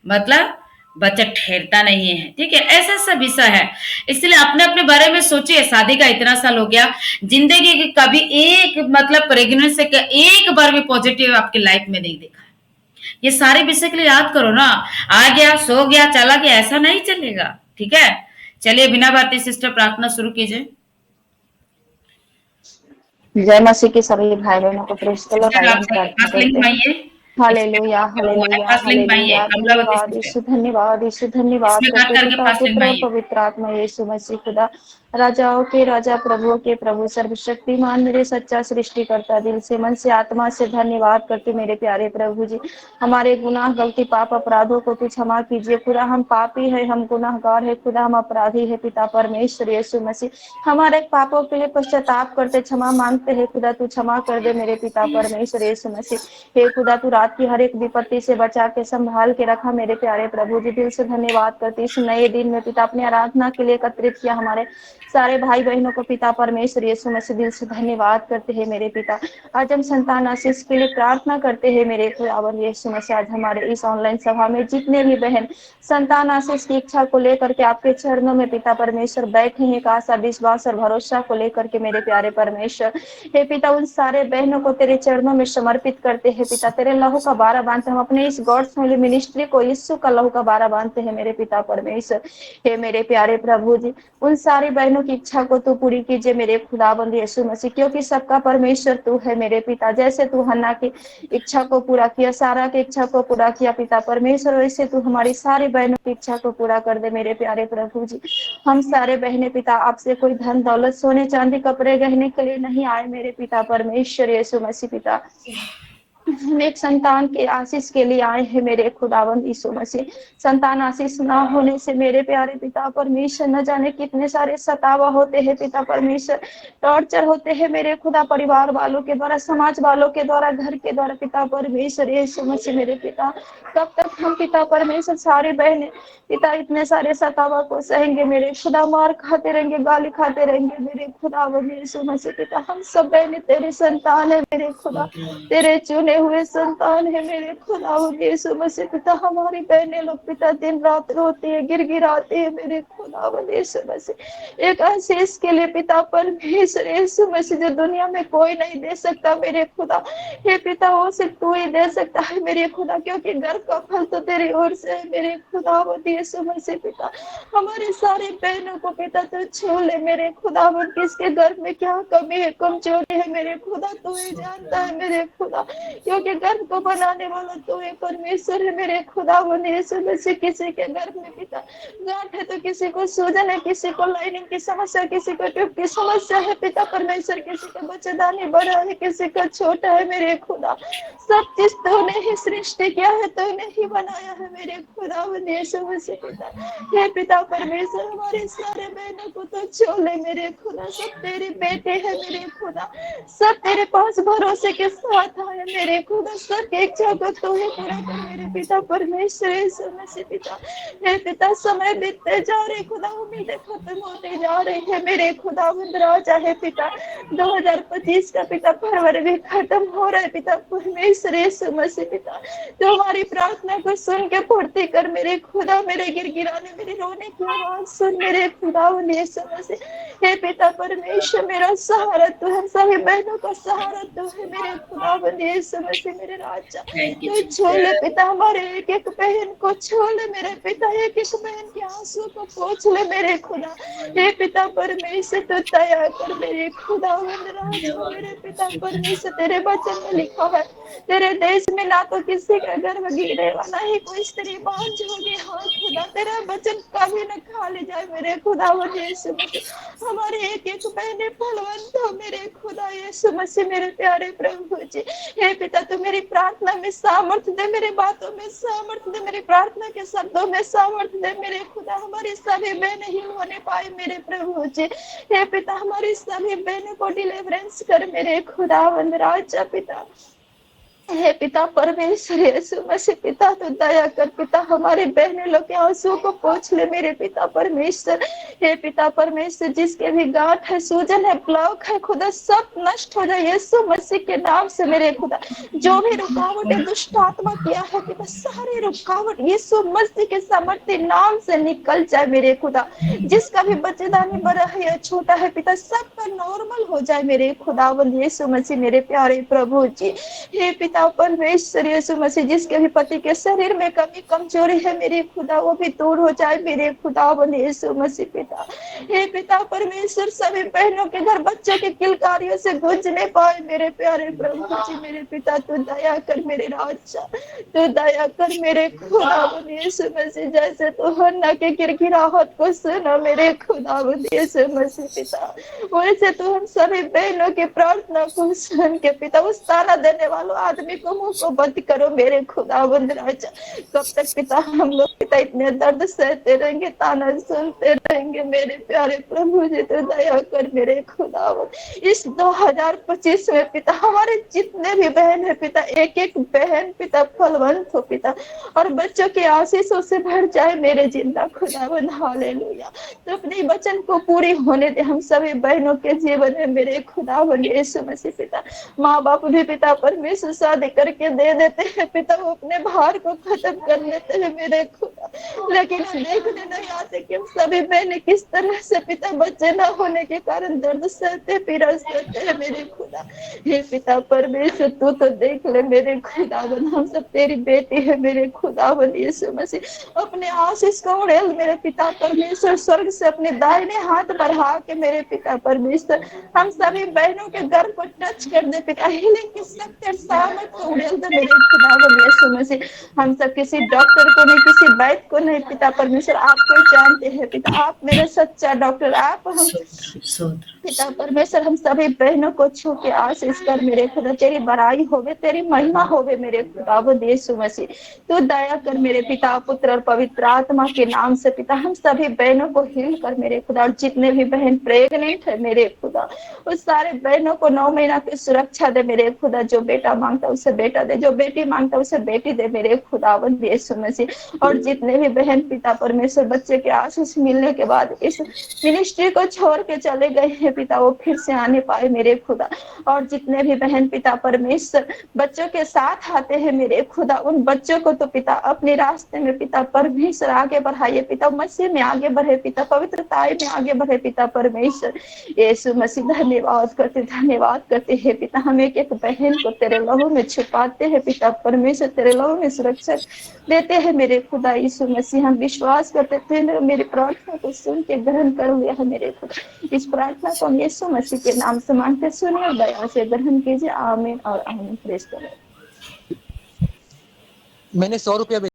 मतलब बचत ठहरता नहीं है, ठीक है? ऐसा-ऐसा विषय है। इसलिए अपने-अपने बारे में सोचिए, शादी का इतना साल हो गया, ज़िंदगी की कभी एक मतलब प्रेग्नेंसी का एक बार भी पॉज़िटिव आपकी लाइफ़ में नहीं देखा। ये सारे विषय के लिए याद करो ना, आ गया, सो गया, चला गया, ऐसा नहीं चलेगा, ठीक है? चलिए बिना बात सिस्टर प्रार्थना शुरू कीजिए। जय मसीह की सभी भाई बहनों को प्रेज द लॉर्ड। सिस्टर आइए आप हम पास प्रार्थना लिंक करते हैं। माँगिए। हालेलुया इसमें हालेलुया पास लिंक माँगिए, हालेलुया, कमलावती धन्यवाद सिस्टर। यीशु, धन्यवाद यीशु, धन्यवाद इसमें कट करते करके पिता पास लिंक पुत्र और माँगिए। पवित्र आत्मा यीशु मसीह खुदा, राजाओं के राजा, प्रभुओं के प्रभु, सर्वशक्तिमान मेरे सच्चा सृष्टिकर्ता, दिल से मन से आत्मा से धन्यवाद करते मेरे प्यारे प्रभु जी। हमारे गुनाह गलती पाप अपराधों को तू क्षमा कीजिए खुदा। हम पापी है, हम गुनाहगार है खुदा, हम अपराधी है पिता परमेश्वर यीशु मसीह। हमारे पापों के लिए पश्चाताप करते क्षमा मांगते हैं खुदा, तू क्षमा कर दे मेरे पिता परमेश्वर यीशु मसीह। हे खुदा, तू रात की हर एक विपत्ति से बचा के संभाल के रखा मेरे प्यारे प्रभु जी। दिल से धन्यवाद करती इस नए दिन में पिता, अपनी आराधना के लिए एकत्रित किया हमारे सारे भाई बहनों को पिता परमेश्वर यीशु मसीह, दिल से धन्यवाद करते हैं मेरे पिता। आज हम संतान आशीष के लिए प्रार्थना करते हैं मेरे खुदावन यीशु मसीह। आज हमारे इस ऑनलाइन सभा में जितने भी बहन संतान आशीष की इच्छा को लेकर के आपके चरणों में पिता परमेश्वर बैठे हैं, आशा विश्वास और भरोसा को लेकर के मेरे प्यारे परमेश्वर, हे पिता उन सारे बहनों को तेरे चरणों में समर्पित करते हैं पिता। तेरे लहू का बारा बांधते हम अपने इस गॉड्स फैमिली मिनिस्ट्री को यीशु का लहू का बारा बांधते हैं मेरे पिता परमेश्वर। हे मेरे प्यारे प्रभु जी, उन सारी बहनों की इच्छा को तू पूरी कीजिए मेरे खुदाबंद यीशु मसीह, क्योंकि सबका परमेश्वर तू है मेरे पिता। जैसे तू हन्ना की इच्छा को पूरा किया, सारा की इच्छा को पूरा किया पिता परमेश्वर, वैसे तू हमारी सारी बहनों की इच्छा को पूरा कर दे मेरे प्यारे प्रभु जी। हम सारे बहने पिता आपसे कोई धन दौलत सोने चांदी कपड़े गहने के लिए नहीं आए मेरे पिता परमेश्वर यीशु मसीह पिता। हम एक संतान के आशीष के लिए आए हैं मेरे खुदावंद यीशु मसीह। संतान आशीष ना होने से मेरे प्यारे पिता परमेश्वर न जाने कितने सारे सतावा होते हैं पिता परमेश्वर, टॉर्चर होते हैं मेरे खुदा, परिवार वालों के द्वारा, समाज वालों के द्वारा, घर के द्वारा पिता परमेश्वर यीशु मसीह मेरे पिता। कब तक हम पिता परमेश्वर सारे बहने पिता इतने सारे सतावा को सहेंगे मेरे खुदा, मार खाते रहेंगे, गाली खाते रहेंगे मेरे खुदा यीशु मसीह पिता। हम सब बहने तेरे संतान है मेरे खुदा, तेरे चुने हुए संतान है मेरे खुदा यीशु मसीह पिता। हमारी बहनें लोग पिता दिन रात रोती है, गिड़गिड़ाती है मेरे खुदा यीशु मसीह, एक आशीष के लिए पिता परमेश्वर यीशु मसीह जो दुनिया में कोई नहीं दे सकता मेरे खुदा। हे पिता वो सिर्फ तू ही दे सकता है मेरे खुदा, क्योंकि गर्भ का फल तो तेरी ओर से है मेरे खुदा यीशु मसीह पिता। हमारे सारे बहनों को पिता तू छू ले मेरे खुदा, किसके गर्भ में क्या कमी है, कमजोरी है मेरे खुदा, तू ही जानता है मेरे खुदा, क्योंकि गर्भ को बनाने वाला तू है परमेश्वर है मेरे खुदा यीशु मसीह। किसी के गर्भ में पिता गांठ है तो किसी को सूजन है, किसी को लाइनिंग की समस्या, किसी को ट्यूब की समस्या है पिता परमेश्वर, किसी का बच्चेदानी बड़ा है, किसी का छोटा है मेरे खुदा। सब चीज तूने ही सृष्टि किया है, तूने ही बनाया है मेरे खुदा यीशु मसीह पिता। हे पिता परमेश्वर हमारे सारे बहनों को तो छोले मेरे खुदा, सब तेरे बेटे हैं मेरे खुदा, सब तेरे पास भरोसे के साथ आए मेरे खुदा, सब इच्छा को तू ही पूरा कर मेरे पिता परमेश्वर यीशु मसीह पिता। हे पिता समय बीतते जा रहे खुदा, उम्मीदें खत्म होते जा रही है मेरे खुदा राजा है पिता। 2025 का पिता फरवरी भी खत्म हो रहा है पिता परमेश्वर यीशु मसीह पिता। तो हमारी प्रार्थना को सुन के पूर्ति कर मेरे खुदा, मेरे गिड़गिड़ाने मेरे रोने की आवाज सुन मेरे खुदा यीशु मसीह। हे पिता परमेश्वर मेरा सहारा तू है, सभी बहनों का सहारा तू है मेरे खुदा यीशु मसीह मेरे राजा। थैंक यू तू छोले जीसस। पिता हमारे एक एक बहन को, छोले मेरे पिता एक एक बहन के आंसू को पोंछ ले मेरे खुदा। हे पिता परमेश्वर तू दया कर मेरे खुदा राजा, मेरे पिता परमेश्वर तेरे वचन में लिखा है तेरे देश में ना तो किसी का गर्भ गिरेगा, ना ही कोई स्त्री बांझ होगी। हाँ खुदा तेरा वचन कभी न खा ले जाए मेरे खुदा यीशु मसीह। हमारे एक एक बहने फलवंत हो मेरे खुदा यीशु मसीह मेरे प्यारे प्रभु जी। हे पिता तू मेरी प्रार्थना में सामर्थ्य दे, मेरी बातों में सामर्थ्य दे, मेरी प्रार्थना के शब्दों में सामर्थ्य दे मेरे खुदा। हमारी सभी बहनें हील होने पाए मेरे प्रभु जी। हे पिता हमारी सभी बहनों को डिलीवरेंस कर मेरे खुदा राजा पिता। हे पिता परमेश्वर यीशु मसीह पिता तो दया कर पिता हमारे बहने लोग के आंसुओं को पोंछ ले मेरे पिता परमेश्वर। हे पिता परमेश्वर जिसके भी गांठ है सूजन है ब्लॉक है खुदा सब नष्ट हो जाए यीशु मसीह के नाम से मेरे खुदा। जो भी रुकावट है दुष्ट आत्मा किया है पिता सारी रुकावट यीशु मसीह के सामर्थ्य नाम से निकल जाए मेरे खुदा। जिसका भी बच्चेदानी बड़ा है या छोटा है पिता सबका नॉर्मल हो जाए मेरे खुदावंद यीशु मसीह मेरे प्यारे प्रभु जी। हे पिता परमेश्वर यीशु मसीह जिसके भी पति के शरीर में कमी कमजोरी है मेरे खुदा वो भी दूर हो जाए मेरे खुदावंद यीशु मसीह पिता। हे पिता परमेश्वर सभी बहनों के घर बच्चों के किलकारियों से गूंजने पाए मेरे प्यारे प्रभु जी मेरे पिता तू दया कर मेरे राजा तू दया कर मेरे खुदावंद यीशु मसीह जैसे तू हन्ना के गिड़गिड़ाहट को सुना मेरे खुदावंद यीशु मसीह पिता वैसे तू हम सभी बहनों की प्रार्थना को सुन के पिता उस ताना देने वालों आदमी को मुंह को बंद करो मेरे खुदावंद राजा। कब तक पिता हम लोग पिता इतने दर्द सहते रहेंगे ताना सुनते रहेंगे मेरे प्यारे प्रभु जी तो दया कर मेरे खुदावंद। इस 2025 में पिता हमारे जितने भी बहन है पिता एक एक बहन पिता फलवंत हो पिता और बच्चों के आशीषों से भर जाए मेरे जिंदा खुदावंद हालेलुया। तो अपने वचन को पूरी होने दे हम सभी बहनों के जीवन में मेरे खुदावंद यीशु मसीह पिता। माँ बाप भी पिता परमेश्वर शादी करके दे देते हैं पिता वो अपने भार को खत्म कर लेते हैं मेरे खुदा लेकिन देखने नहीं आते कि हम सभी बहनें किस तरह से पिता बच्चे न होने के कारण दर्द सहते पीड़ा सहते हैं मेरे खुदा। हे पिता परमेश्वर तू तो देख ले मेरे खुदावन हम सब तेरी बेटी है मेरे खुदावन यीशु मसीह अपने आशीष को उड़ेल मेरे पिता परमेश्वर स्वर्ग से अपने दाहिने हाथ बढ़ा के मेरे पिता परमेश्वर हम सभी बहनों के घर को टच कर दे पिता हीलिंग की शक्ति और सामर्थ को उड़ेल दे मेरे खुदावन यीशु मसीह। हम सब किसी डॉक्टर को नहीं किसी वैद्य को नहीं पिता परमेश्वर आपको जानते हैं पिता आप मेरे सच्चा डॉक्टर आप हम पिता परमेश्वर हम सभी बहनों को छू के आशीष कर मेरे खुदा तेरी बड़ाई होवे तेरी महिमा होवे मेरे खुदावंद यीशु मसीह। तू दया कर मेरे पिता पुत्र और पवित्र आत्मा के नाम से पिता हम सभी बहनों को हील कर मेरे खुदा और जितने भी बहन प्रेग्नेंट है मेरे खुदा उस सारे बहनों को 9 महीना की सुरक्षा दे मेरे खुदा जो बेटा मांगता उसे बेटा दे जो बेटी मांगता उसे बेटी दे मेरे खुदावंद यीशु मसीह। और जितने भी बहन पिता परमेश्वर बच्चे के आशीष मिलने के बाद इस मिनिस्ट्री को छोड़ के चले गए हैं पिता वो फिर से आने पाए मेरे खुदा। और जितने भी बहन पिता परमेश्वर बच्चों के साथ आते हैं मेरे खुदा उन बच्चों को तो पिता अपने रास्ते में पिता परमेश्वर आगे बढ़ाइए पिता मसीह में आगे बढ़े पिता पवित्रता में आगे बढ़े पिता परमेश्वर यीशु मसीह धन्यवाद करते हैं पिता हम एक एक बहन को तेरे लहू में छुपाते हैं पिता परमेश्वर तेरे लहू में सुरक्षा देते हैं मेरे खुदा यीशु मसीह। हम विश्वास करते थे मेरी प्रार्थना को सुन के ग्रहण कर लिया है मेरे खुदा। इस प्रार्थना को हम यीशु मसीह के नाम से मांगते सुनिए और दया से ग्रहण कीजिए आमीन और आमीन। Praise the Lord. मैंने 100 रुपया